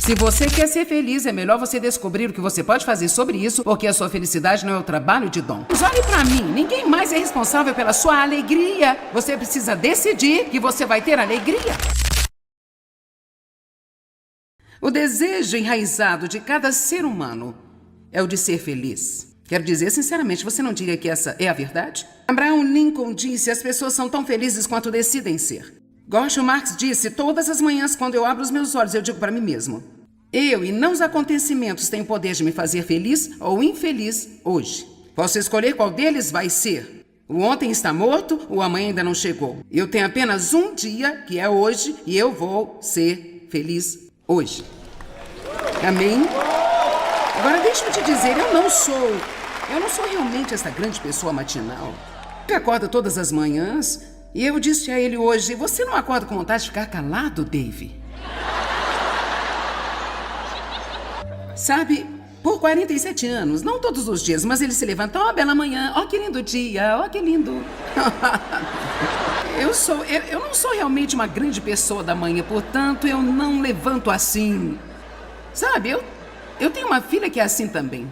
Se você quer ser feliz, é melhor você descobrir o que você pode fazer sobre isso, porque a sua felicidade não é o trabalho de dom. Mas olhe pra mim, ninguém mais é responsável pela sua alegria. Você precisa decidir que você vai ter alegria. O desejo enraizado de cada ser humano é o de ser feliz. Quero dizer, sinceramente, você não diria que essa é a verdade? Abraham Lincoln disse: as pessoas são tão felizes quanto decidem ser. Groucho Marx disse: todas as manhãs, quando eu abro os meus olhos, eu digo para mim mesmo: eu e não os acontecimentos têm o poder de me fazer feliz ou infeliz hoje. Posso escolher qual deles vai ser. O ontem está morto, o amanhã ainda não chegou. Eu tenho apenas um dia, que é hoje, e eu vou ser feliz hoje. Amém? Agora deixa-me te dizer, eu não sou realmente essa grande pessoa matinal que acorda todas as manhãs. E eu disse a ele hoje: você não acorda com vontade de ficar calado, Dave? Sabe, por 47 anos, não todos os dias, mas ele se levanta: ó, bela manhã, ó, que lindo dia, ó, que lindo. Eu não sou realmente uma grande pessoa da manhã, portanto, eu não levanto assim. Sabe, eu tenho uma filha que é assim também.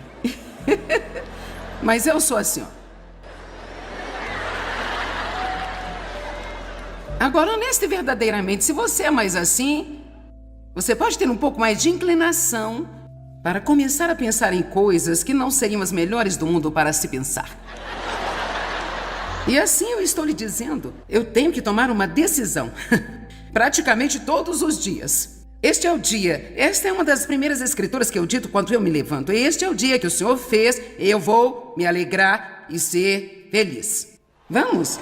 Mas eu sou assim, ó. Agora, honesta e verdadeiramente, se você é mais assim, você pode ter um pouco mais de inclinação para começar a pensar em coisas que não seriam as melhores do mundo para se pensar. E assim eu estou lhe dizendo, eu tenho que tomar uma decisão, praticamente todos os dias. Este é o dia, esta é uma das primeiras escrituras que eu dito quando eu me levanto. Este é o dia que o Senhor fez, eu vou me alegrar e ser feliz. Vamos?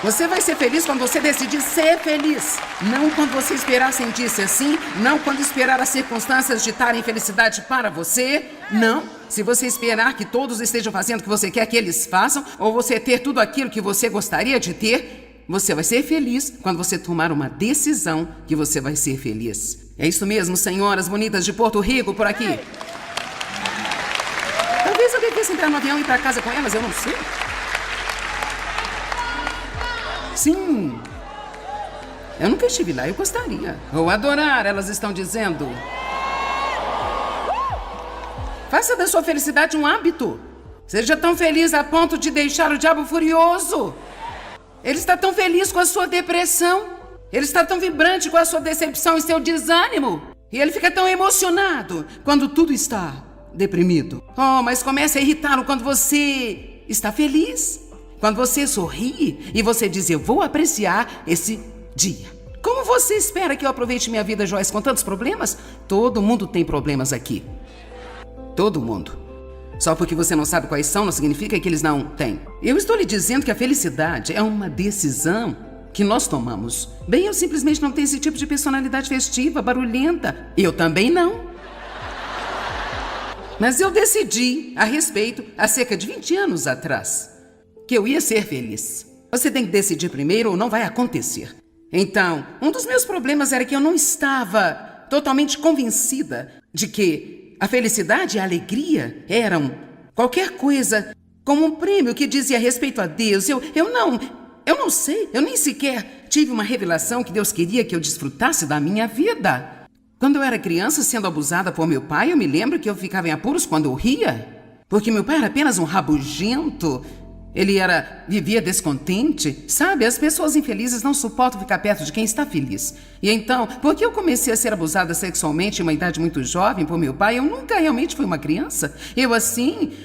Você vai ser feliz quando você decidir ser feliz. Não quando você esperar sentir-se assim. Não quando esperar as circunstâncias ditarem felicidade para você. Não. Se você esperar que todos estejam fazendo o que você quer que eles façam, ou você ter tudo aquilo que você gostaria de ter, você vai ser feliz quando você tomar uma decisão que você vai ser feliz. É isso mesmo, senhoras bonitas de Porto Rico por aqui. Talvez eu devesse entrar no avião e ir para casa com elas, eu não sei. Sim, eu nunca estive lá, eu gostaria. Vou adorar, elas estão dizendo. Faça da sua felicidade um hábito. Seja tão feliz a ponto de deixar o diabo furioso. Ele está tão feliz com a sua depressão. Ele está tão vibrante com a sua decepção e seu desânimo. E ele fica tão emocionado quando tudo está deprimido. Oh, mas comece a irritá-lo quando você está feliz. Quando você sorri e você diz: eu vou apreciar esse dia. Como você espera que eu aproveite minha vida, Joyce, com tantos problemas? Todo mundo tem problemas aqui. Todo mundo. Só porque você não sabe quais são, não significa que eles não têm. Eu estou lhe dizendo que a felicidade é uma decisão que nós tomamos. Bem, eu simplesmente não tenho esse tipo de personalidade festiva, barulhenta. Eu também não. Mas eu decidi a respeito há cerca de 20 anos atrás que eu ia ser feliz. Você tem que decidir primeiro ou não vai acontecer. Então, um dos meus problemas era que eu não estava totalmente convencida de que a felicidade e a alegria eram qualquer coisa como um prêmio que dizia respeito a Deus. Eu não sei, eu nem sequer tive uma revelação que Deus queria que eu desfrutasse da minha vida. Quando eu era criança, sendo abusada por meu pai, eu me lembro que eu ficava em apuros quando eu ria, porque meu pai era apenas um rabugento. Ele vivia descontente, sabe? As pessoas infelizes não suportam ficar perto de quem está feliz. E então, porque eu comecei a ser abusada sexualmente em uma idade muito jovem por meu pai, eu nunca realmente fui uma criança.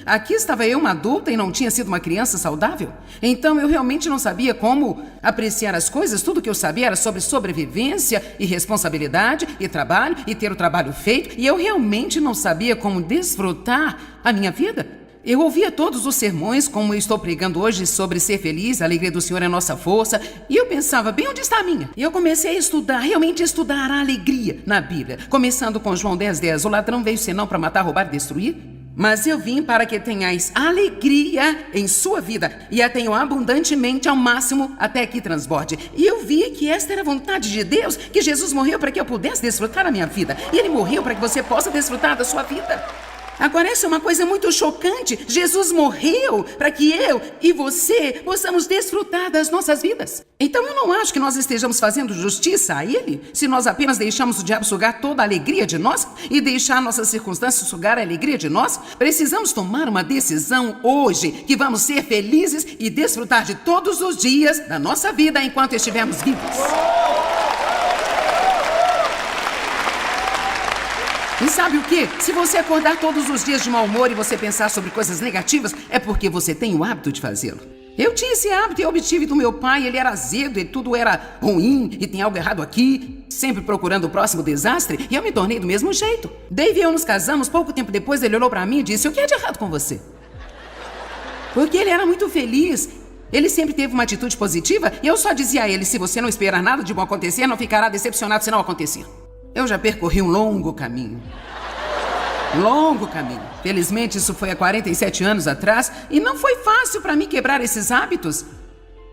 Aqui estava eu uma adulta e não tinha sido uma criança saudável. Então eu realmente não sabia como apreciar as coisas. Tudo que eu sabia era sobre sobrevivência e responsabilidade e trabalho e ter o trabalho feito. E eu realmente não sabia como desfrutar a minha vida. Eu ouvia todos os sermões, como eu estou pregando hoje, sobre ser feliz, a alegria do Senhor é a nossa força. E eu pensava, bem, onde está a minha? E eu comecei a estudar, realmente estudar a alegria na Bíblia. Começando com João 10:10, o ladrão veio senão para matar, roubar e destruir. Mas eu vim para que tenhais alegria em sua vida e a tenham abundantemente ao máximo até que transborde. E eu vi que esta era a vontade de Deus, que Jesus morreu para que eu pudesse desfrutar a minha vida. E Ele morreu para que você possa desfrutar da sua vida. Agora, essa é uma coisa muito chocante. Jesus morreu para que eu e você possamos desfrutar das nossas vidas. Então, eu não acho que nós estejamos fazendo justiça a Ele se nós apenas deixamos o diabo sugar toda a alegria de nós e deixar nossas circunstâncias sugar a alegria de nós. Precisamos tomar uma decisão hoje que vamos ser felizes e desfrutar de todos os dias da nossa vida enquanto estivermos vivos. E sabe o quê? Se você acordar todos os dias de mau humor e você pensar sobre coisas negativas, é porque você tem o hábito de fazê-lo. Eu tinha esse hábito e eu obtive do meu pai, ele era azedo e tudo era ruim e tem algo errado aqui, sempre procurando o próximo desastre, e eu me tornei do mesmo jeito. Dave e eu nos casamos, pouco tempo depois ele olhou pra mim e disse: "O que é de errado com você?" Porque ele era muito feliz. Ele sempre teve uma atitude positiva e eu só dizia a ele: se você não esperar nada de bom acontecer, não ficará decepcionado se não acontecer. Eu já percorri um longo caminho. Longo caminho. Felizmente, isso foi há 47 anos atrás e não foi fácil para mim quebrar esses hábitos.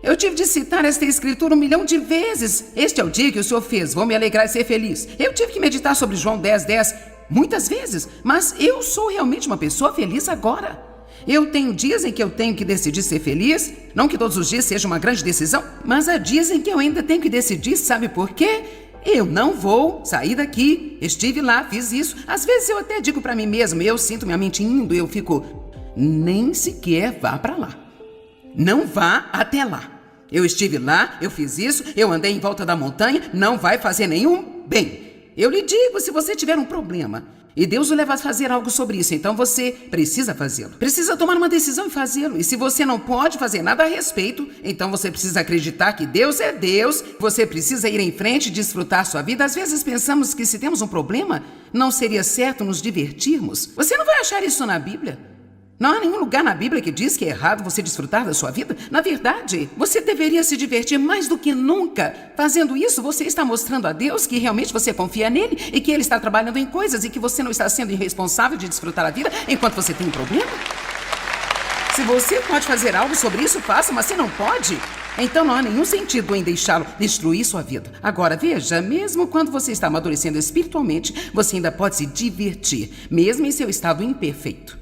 Eu tive de citar esta escritura 1 milhão de vezes. Este é o dia que o Senhor fez, vou me alegrar e ser feliz. Eu tive que meditar sobre João 10:10 muitas vezes, mas eu sou realmente uma pessoa feliz agora. Eu tenho dias em que eu tenho que decidir ser feliz, não que todos os dias seja uma grande decisão, mas há dias em que eu ainda tenho que decidir, sabe por quê? Eu não vou sair daqui, estive lá, fiz isso. Às vezes eu até digo pra mim mesmo, eu sinto minha mente indo, eu fico, nem sequer vá pra lá. Não vá até lá. Eu estive lá, eu fiz isso, eu andei em volta da montanha, não vai fazer nenhum bem. Eu lhe digo, se você tiver um problema e Deus o leva a fazer algo sobre isso, então você precisa fazê-lo. Precisa tomar uma decisão e fazê-lo. E se você não pode fazer nada a respeito, então você precisa acreditar que Deus é Deus. Você precisa ir em frente e desfrutar sua vida. Às vezes pensamos que se temos um problema, não seria certo nos divertirmos. Você não vai achar isso na Bíblia. Não há nenhum lugar na Bíblia que diz que é errado você desfrutar da sua vida. Na verdade, você deveria se divertir mais do que nunca. Fazendo isso, você está mostrando a Deus que realmente você confia nele e que ele está trabalhando em coisas e que você não está sendo irresponsável de desfrutar a vida enquanto você tem um problema. Se você pode fazer algo sobre isso, faça, mas se não pode, então não há nenhum sentido em deixá-lo destruir sua vida. Agora, veja, mesmo quando você está amadurecendo espiritualmente, você ainda pode se divertir, mesmo em seu estado imperfeito.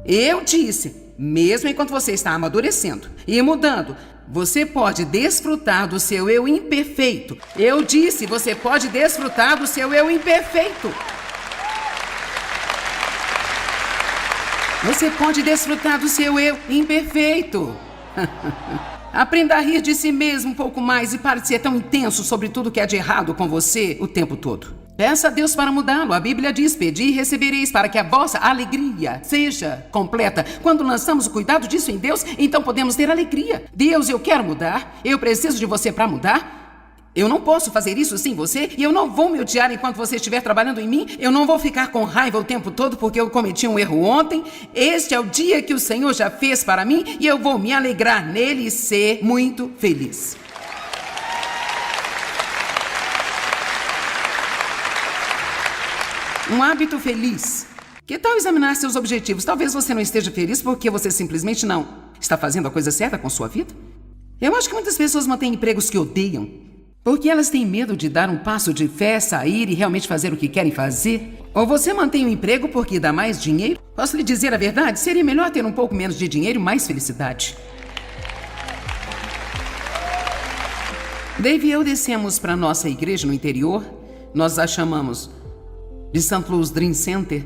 Eu disse, mesmo enquanto você está amadurecendo e mudando, você pode desfrutar do seu eu imperfeito. Eu disse, você pode desfrutar do seu eu imperfeito. Você pode desfrutar do seu eu imperfeito. Aprenda a rir de si mesmo um pouco mais e pare de ser tão intenso sobre tudo que há de errado com você o tempo todo. Peça a Deus para mudá-lo. A Bíblia diz, pedi e recebereis, para que a vossa alegria seja completa. Quando lançamos o cuidado disso em Deus, então podemos ter alegria. Deus, eu quero mudar. Eu preciso de você para mudar. Eu não posso fazer isso sem você e eu não vou me odiar enquanto você estiver trabalhando em mim. Eu não vou ficar com raiva o tempo todo porque eu cometi um erro ontem. Este é o dia que o Senhor já fez para mim e eu vou me alegrar nele e ser muito feliz. Um hábito feliz. Que tal examinar seus objetivos? Talvez você não esteja feliz porque você simplesmente não está fazendo a coisa certa com sua vida. Eu acho que muitas pessoas mantêm empregos que odeiam porque elas têm medo de dar um passo de fé, sair e realmente fazer o que querem fazer. Ou você mantém um emprego porque dá mais dinheiro? Posso lhe dizer a verdade? Seria melhor ter um pouco menos de dinheiro e mais felicidade. Dave e eu descemos para nossa igreja no interior. Nós a chamamos de St. Louis Dream Center,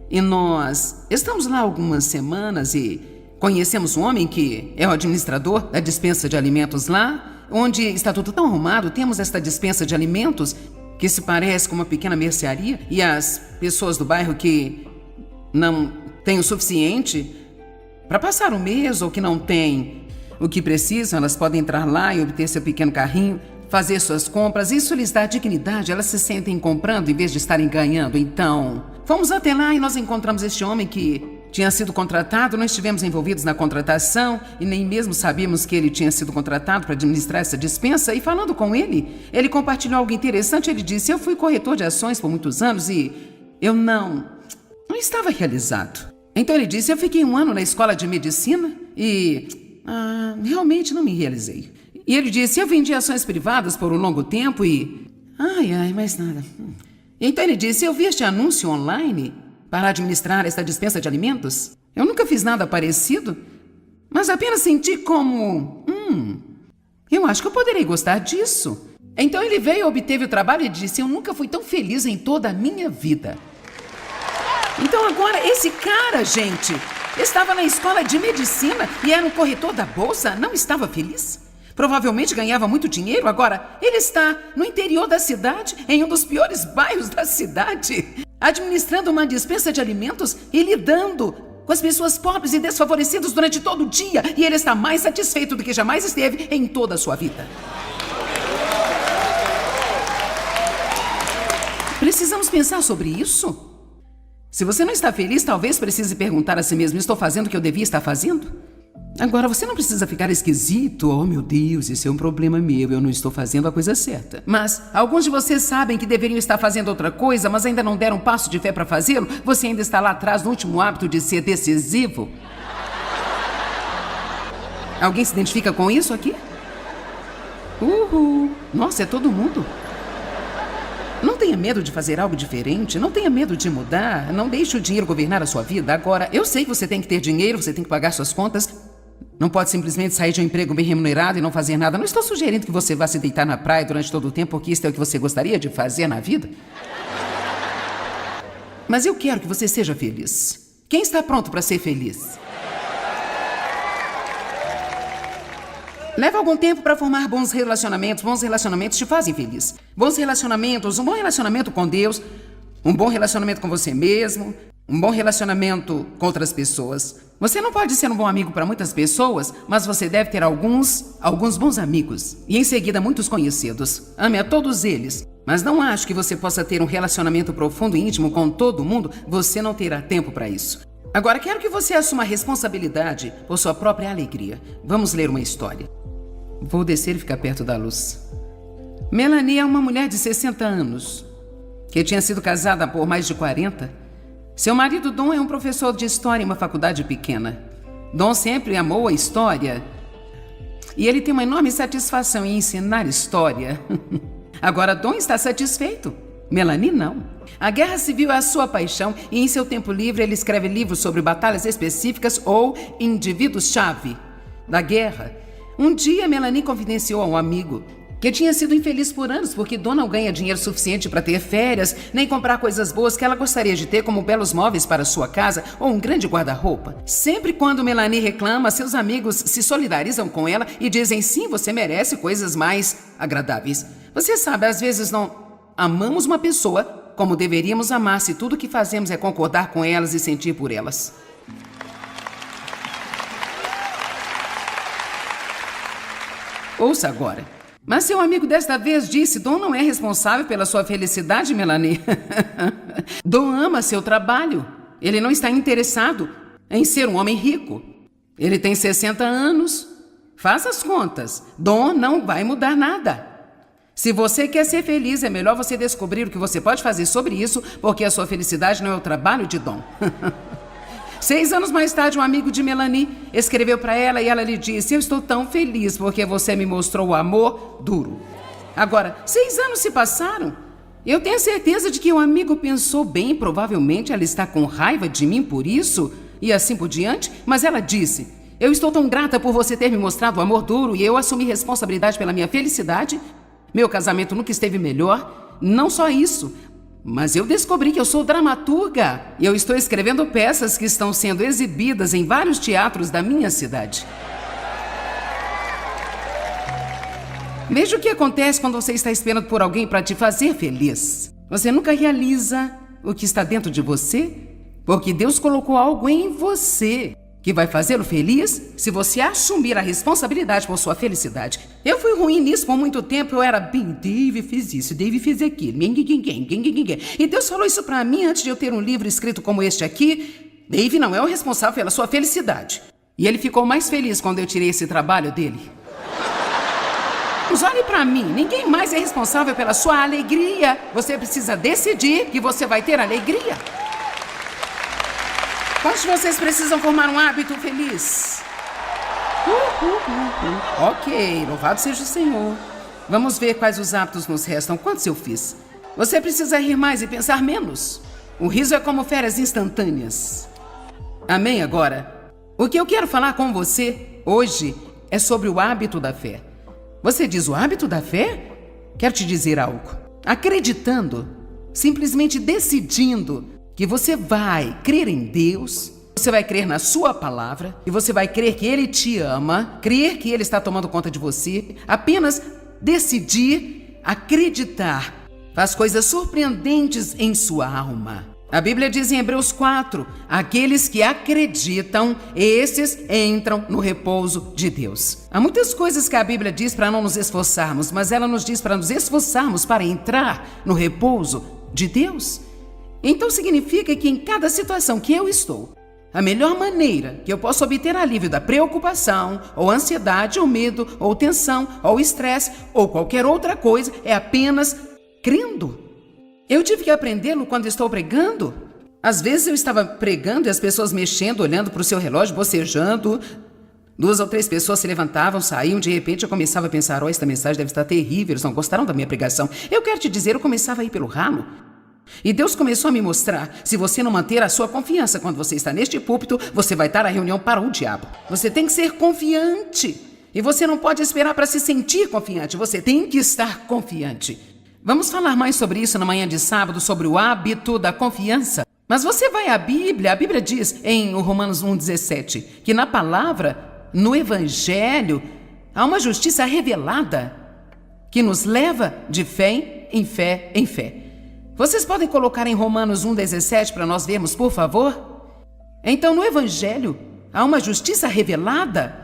e nós estamos lá algumas semanas e conhecemos um homem que é o administrador da dispensa de alimentos lá, onde está tudo tão arrumado. Temos esta dispensa de alimentos que se parece com uma pequena mercearia e as pessoas do bairro que não têm o suficiente para passar o mês ou que não têm o que precisam, elas podem entrar lá e obter seu pequeno carrinho, fazer suas compras. Isso lhes dá dignidade, elas se sentem comprando em vez de estarem ganhando. Então, fomos até lá e nós encontramos este homem que tinha sido contratado. Não estivemos envolvidos na contratação e nem mesmo sabíamos que ele tinha sido contratado para administrar essa dispensa. E falando com ele, ele compartilhou algo interessante. Ele disse, eu fui corretor de ações por muitos anos e eu não estava realizado. Então ele disse, eu fiquei 1 ano na escola de medicina e realmente não me realizei. E ele disse, eu vendi ações privadas por um longo tempo e... mais nada. Então ele disse, eu vi este anúncio online para administrar esta dispensa de alimentos? Eu nunca fiz nada parecido, mas apenas senti como... eu acho que eu poderei gostar disso. Então ele veio, obteve o trabalho e disse: eu nunca fui tão feliz em toda a minha vida. Então agora esse cara, gente, estava na escola de medicina e era um corretor da bolsa, não estava feliz? Provavelmente ganhava muito dinheiro, agora ele está no interior da cidade, em um dos piores bairros da cidade, administrando uma dispensa de alimentos e lidando com as pessoas pobres e desfavorecidas durante todo o dia, e ele está mais satisfeito do que jamais esteve em toda a sua vida. Precisamos pensar sobre isso? Se você não está feliz, talvez precise perguntar a si mesmo: estou fazendo o que eu devia estar fazendo? Agora, você não precisa ficar esquisito. Oh, meu Deus, isso é um problema meu, eu não estou fazendo a coisa certa. Mas alguns de vocês sabem que deveriam estar fazendo outra coisa, mas ainda não deram um passo de fé para fazê-lo. Você ainda está lá atrás no último hábito de ser decisivo. Alguém se identifica com isso aqui? Nossa, é todo mundo. Não tenha medo de fazer algo diferente, não tenha medo de mudar, não deixe o dinheiro governar a sua vida. Agora, eu sei que você tem que ter dinheiro, você tem que pagar suas contas. Não pode simplesmente sair de um emprego bem remunerado e não fazer nada. Não estou sugerindo que você vá se deitar na praia durante todo o tempo, porque isso é o que você gostaria de fazer na vida. Mas eu quero que você seja feliz. Quem está pronto para ser feliz? Leva algum tempo para formar bons relacionamentos. Bons relacionamentos te fazem feliz. Bons relacionamentos, um bom relacionamento com Deus, um bom relacionamento com você mesmo, um bom relacionamento com outras pessoas. Você não pode ser um bom amigo para muitas pessoas, mas você deve ter alguns bons amigos. E em seguida, muitos conhecidos. Ame a todos eles. Mas não acho que você possa ter um relacionamento profundo e íntimo com todo mundo. Você não terá tempo para isso. Agora, quero que você assuma a responsabilidade por sua própria alegria. Vamos ler uma história. Vou descer e ficar perto da luz. Melanie é uma mulher de 60 anos, que tinha sido casada por mais de 40. Seu marido, Don, é um professor de história em uma faculdade pequena. Don sempre amou a história e ele tem uma enorme satisfação em ensinar história. Agora, Don está satisfeito. Melanie não. A guerra civil é a sua paixão e em seu tempo livre ele escreve livros sobre batalhas específicas ou indivíduos-chave da guerra. Um dia, Melanie confidenciou a um amigo que tinha sido infeliz por anos porque Don não ganha dinheiro suficiente para ter férias, nem comprar coisas boas que ela gostaria de ter, como belos móveis para sua casa ou um grande guarda-roupa. Sempre quando Melanie reclama, seus amigos se solidarizam com ela e dizem: sim, você merece coisas mais agradáveis. Você sabe, às vezes não amamos uma pessoa como deveríamos amar se tudo o que fazemos é concordar com elas e sentir por elas. Ouça agora. Mas seu amigo desta vez disse: Don não é responsável pela sua felicidade, Melanie. Don ama seu trabalho. Ele não está interessado em ser um homem rico. Ele tem 60 anos. Faça as contas. Don não vai mudar nada. Se você quer ser feliz, é melhor você descobrir o que você pode fazer sobre isso, porque a sua felicidade não é o trabalho de Don. 6 anos mais tarde, um amigo de Melanie escreveu para ela e ela lhe disse: eu estou tão feliz porque você me mostrou o amor duro. Agora, 6 anos se passaram. Eu tenho certeza de que o amigo pensou bem, provavelmente ela está com raiva de mim por isso e assim por diante, mas ela disse: eu estou tão grata por você ter me mostrado o amor duro e eu assumi responsabilidade pela minha felicidade. Meu casamento nunca esteve melhor. Não só isso, mas eu descobri que eu sou dramaturga e eu estou escrevendo peças que estão sendo exibidas em vários teatros da minha cidade. Veja o que acontece quando você está esperando por alguém para te fazer feliz. Você nunca realiza o que está dentro de você, porque Deus colocou algo em você que vai fazê-lo feliz se você assumir a responsabilidade por sua felicidade. Eu fui ruim nisso por muito tempo. Eu era bem: Dave fez isso, Dave fez aquilo. E Deus falou isso pra mim antes de eu ter um livro escrito como este aqui. Dave não é o responsável pela sua felicidade. E ele ficou mais feliz quando eu tirei esse trabalho dele. Mas olhe pra mim, ninguém mais é responsável pela sua alegria. Você precisa decidir que você vai ter alegria. Quantos de vocês precisam formar um hábito feliz? Ok, louvado seja o Senhor. Vamos ver quais os hábitos nos restam. Quantos eu fiz? Você precisa rir mais e pensar menos. O riso é como férias instantâneas. Amém? Agora, o que eu quero falar com você hoje é sobre o hábito da fé. Você diz o hábito da fé? Quero te dizer algo. Acreditando, simplesmente decidindo que você vai crer em Deus, você vai crer na sua palavra e você vai crer que Ele te ama, crer que Ele está tomando conta de você, apenas decidir acreditar faz coisas surpreendentes em sua alma. A Bíblia diz em Hebreus 4, aqueles que acreditam, esses entram no repouso de Deus. Há muitas coisas que a Bíblia diz para não nos esforçarmos, mas ela nos diz para nos esforçarmos para entrar no repouso de Deus. Então significa que em cada situação que eu estou, a melhor maneira que eu posso obter alívio da preocupação, ou ansiedade, ou medo, ou tensão, ou estresse, ou qualquer outra coisa, é apenas crendo. Eu tive que aprendê-lo quando estou pregando. Às vezes eu estava pregando e as pessoas mexendo, olhando para o seu relógio, bocejando. 2 ou 3 pessoas se levantavam, saíam, de repente eu começava a pensar, esta mensagem deve estar terrível, eles não gostaram da minha pregação. Eu quero te dizer, eu começava a ir pelo ralo. E Deus começou a me mostrar, se você não manter a sua confiança quando você está neste púlpito, você vai estar na reunião para o diabo. Você tem que ser confiante. E você não pode esperar para se sentir confiante, você tem que estar confiante. Vamos falar mais sobre isso na manhã de sábado, sobre o hábito da confiança. Mas você vai à Bíblia, a Bíblia diz em Romanos 1,17, que na palavra, no Evangelho, há uma justiça revelada que nos leva de fé em fé em fé. Vocês podem colocar em Romanos 1,17 para nós vermos, por favor? Então, no Evangelho, há uma justiça revelada.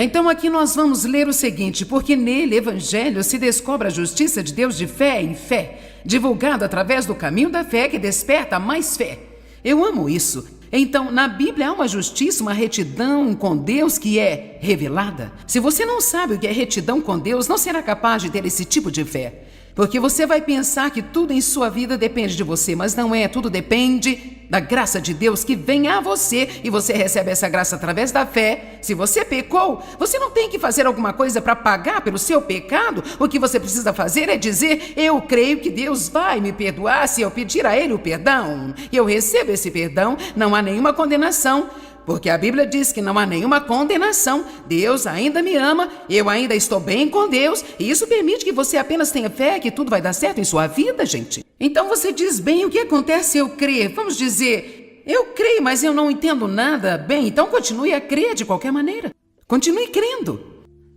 Então aqui nós vamos ler o seguinte, porque nele, Evangelho, se descobre a justiça de Deus de fé em fé, divulgado através do caminho da fé que desperta mais fé. Eu amo isso. Então, na Bíblia há uma justiça, uma retidão com Deus que é revelada. Se você não sabe o que é retidão com Deus, não será capaz de ter esse tipo de fé. Porque você vai pensar que tudo em sua vida depende de você, mas não é, tudo depende da graça de Deus que vem a você e você recebe essa graça através da fé. Se você pecou, você não tem que fazer alguma coisa para pagar pelo seu pecado. O que você precisa fazer é dizer, eu creio que Deus vai me perdoar se eu pedir a Ele o perdão. E eu recebo esse perdão, não há nenhuma condenação. Porque a Bíblia diz que não há nenhuma condenação. Deus ainda me ama, eu ainda estou bem com Deus. E isso permite que você apenas tenha fé que tudo vai dar certo em sua vida, gente. Então você diz, bem, o que acontece se eu crer? Vamos dizer, eu creio, mas eu não entendo nada. Bem, então continue a crer de qualquer maneira. Continue crendo.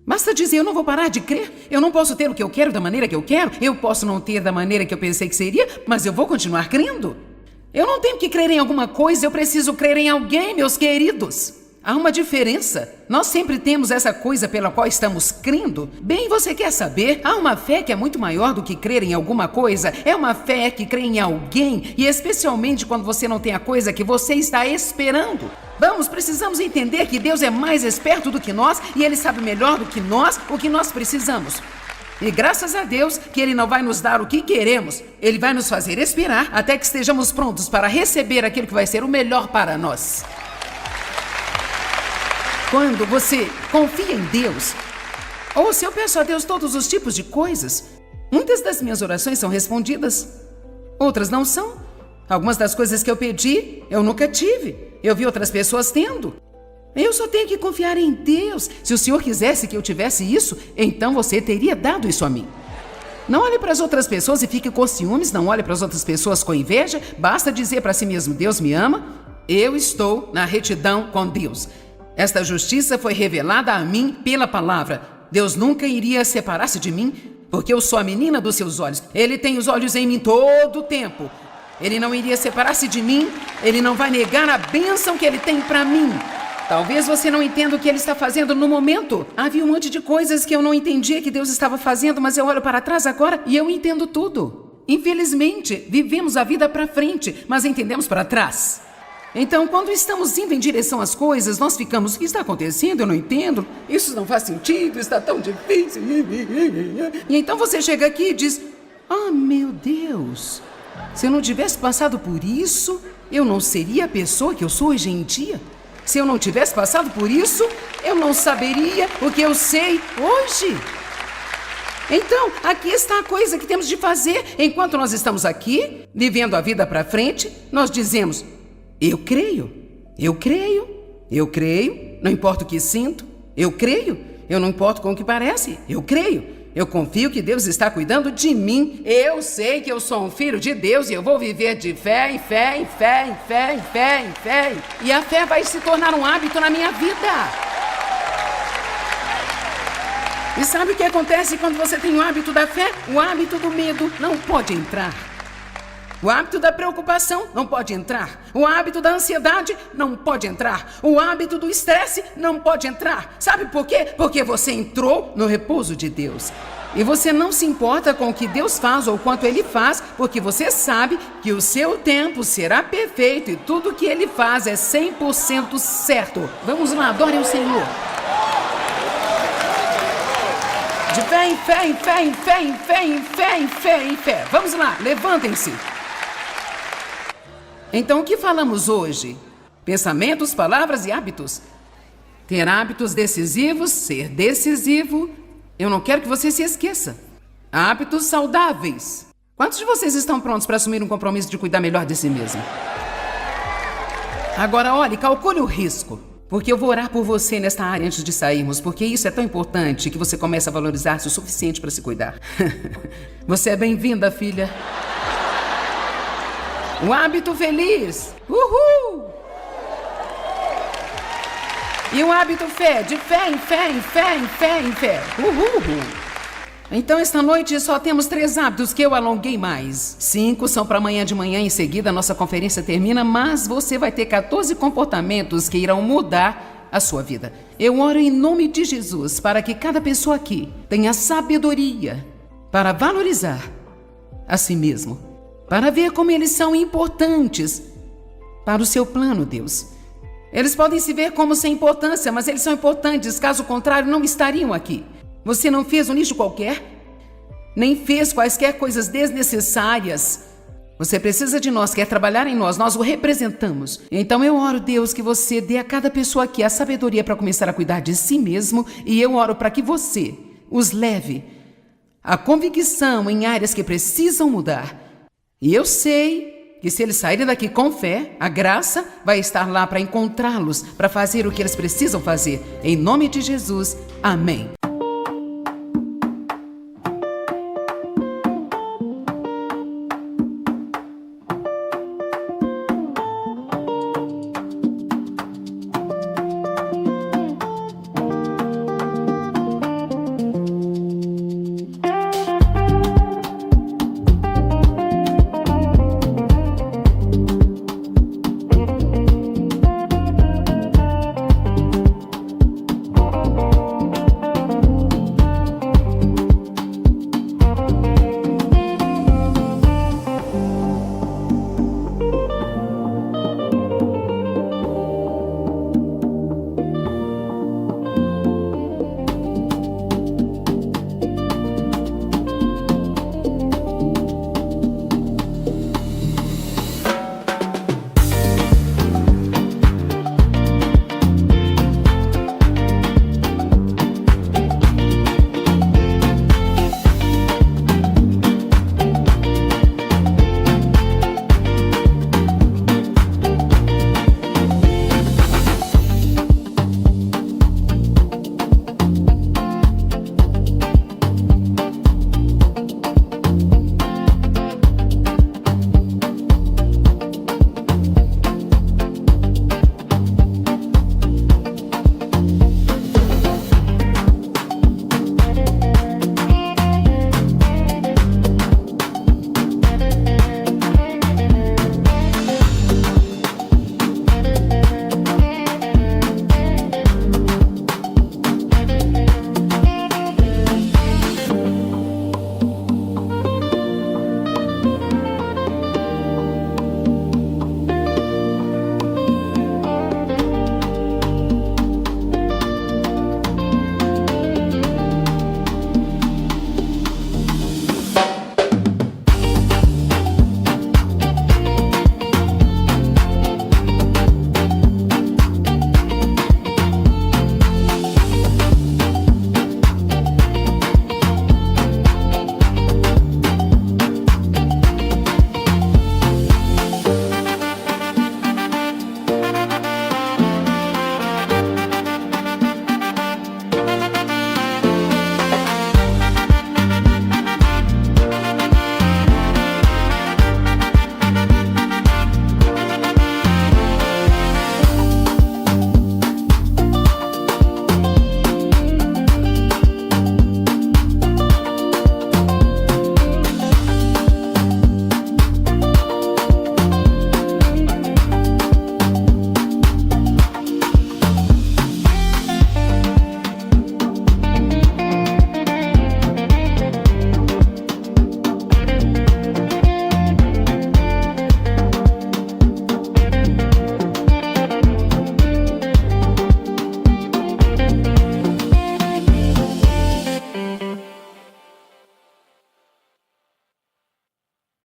Basta dizer, eu não vou parar de crer. Eu não posso ter o que eu quero da maneira que eu quero. Eu posso não ter da maneira que eu pensei que seria, mas eu vou continuar crendo. Eu não tenho que crer em alguma coisa, eu preciso crer em alguém, meus queridos. Há uma diferença. Nós sempre temos essa coisa pela qual estamos crendo. Bem, você quer saber? Há uma fé que é muito maior do que crer em alguma coisa. É uma fé que crê em alguém, e especialmente quando você não tem a coisa que você está esperando. Precisamos entender que Deus é mais esperto do que nós e Ele sabe melhor do que nós o que nós precisamos. E graças a Deus que Ele não vai nos dar o que queremos, Ele vai nos fazer esperar até que estejamos prontos para receber aquilo que vai ser o melhor para nós. Quando você confia em Deus, ou se eu peço a Deus todos os tipos de coisas, muitas das minhas orações são respondidas, outras não são. Algumas das coisas que eu pedi, eu nunca tive, eu vi outras pessoas tendo. Eu só tenho que confiar em Deus. Se o Senhor quisesse que eu tivesse isso, então você teria dado isso a mim. Não olhe para as outras pessoas e fique com ciúmes, não olhe para as outras pessoas com inveja. Basta dizer para si mesmo, Deus me ama, eu estou na retidão com Deus. Esta justiça foi revelada a mim pela palavra. Deus nunca iria separar-se de mim, porque eu sou a menina dos seus olhos. Ele tem os olhos em mim todo o tempo. Ele não iria separar-se de mim, Ele não vai negar a bênção que Ele tem para mim. Talvez você não entenda o que Ele está fazendo no momento. Havia um monte de coisas que eu não entendia que Deus estava fazendo, mas eu olho para trás agora e eu entendo tudo. Infelizmente, vivemos a vida para frente, mas entendemos para trás. Então, quando estamos indo em direção às coisas, nós ficamos, o que está acontecendo? Eu não entendo. Isso não faz sentido, está tão difícil. E então você chega aqui e diz, meu Deus, se eu não tivesse passado por isso, eu não seria a pessoa que eu sou hoje em dia. Se eu não tivesse passado por isso, eu não saberia o que eu sei hoje. Então, aqui está a coisa que temos de fazer. Enquanto nós estamos aqui, vivendo a vida para frente, nós dizemos: eu creio, eu creio, eu creio, não importa o que sinto, eu creio, eu não importo com o que parece, eu creio. Eu confio que Deus está cuidando de mim. Eu sei que eu sou um filho de Deus e eu vou viver de fé em fé, em fé, em fé, em fé, em fé. E a fé vai se tornar um hábito na minha vida. E sabe o que acontece quando você tem o hábito da fé? O hábito do medo não pode entrar. O hábito da preocupação não pode entrar. O hábito da ansiedade não pode entrar. O hábito do estresse não pode entrar. Sabe por quê? Porque você entrou no repouso de Deus. E você não se importa com o que Deus faz ou quanto Ele faz, porque você sabe que o seu tempo será perfeito e tudo o que Ele faz é 100% certo. Vamos lá, adore o Senhor. De fé em fé, em fé, em fé, em fé, em fé, em fé, em fé. Vamos lá, levantem-se. Então, o que falamos hoje? Pensamentos, palavras e hábitos. Ter hábitos decisivos, ser decisivo. Eu não quero que você se esqueça. Hábitos saudáveis. Quantos de vocês estão prontos para assumir um compromisso de cuidar melhor de si mesmo? Agora, olhe, calcule o risco. Porque eu vou orar por você nesta área antes de sairmos, porque isso é tão importante que você comece a valorizar-se o suficiente para se cuidar. Você é bem-vinda, filha. Um hábito feliz. Uhul! E um hábito fé, de fé em fé, em fé, em fé, em fé. Uhul! Então, esta noite só temos 3 hábitos que eu alonguei mais. 5 são para amanhã de manhã, em seguida a nossa conferência termina, mas você vai ter 14 comportamentos que irão mudar a sua vida. Eu oro em nome de Jesus para que cada pessoa aqui tenha sabedoria para valorizar a si mesmo, para ver como eles são importantes para o seu plano, Deus. Eles podem se ver como sem importância, mas eles são importantes, caso contrário não estariam aqui. Você não fez um lixo qualquer, nem fez quaisquer coisas desnecessárias. Você precisa de nós, quer trabalhar em nós, nós o representamos. Então eu oro, Deus, que você dê a cada pessoa aqui a sabedoria para começar a cuidar de si mesmo, e eu oro para que você os leve à convicção em áreas que precisam mudar. E eu sei que se eles saírem daqui com fé, a graça vai estar lá para encontrá-los, para fazer o que eles precisam fazer. Em nome de Jesus, amém.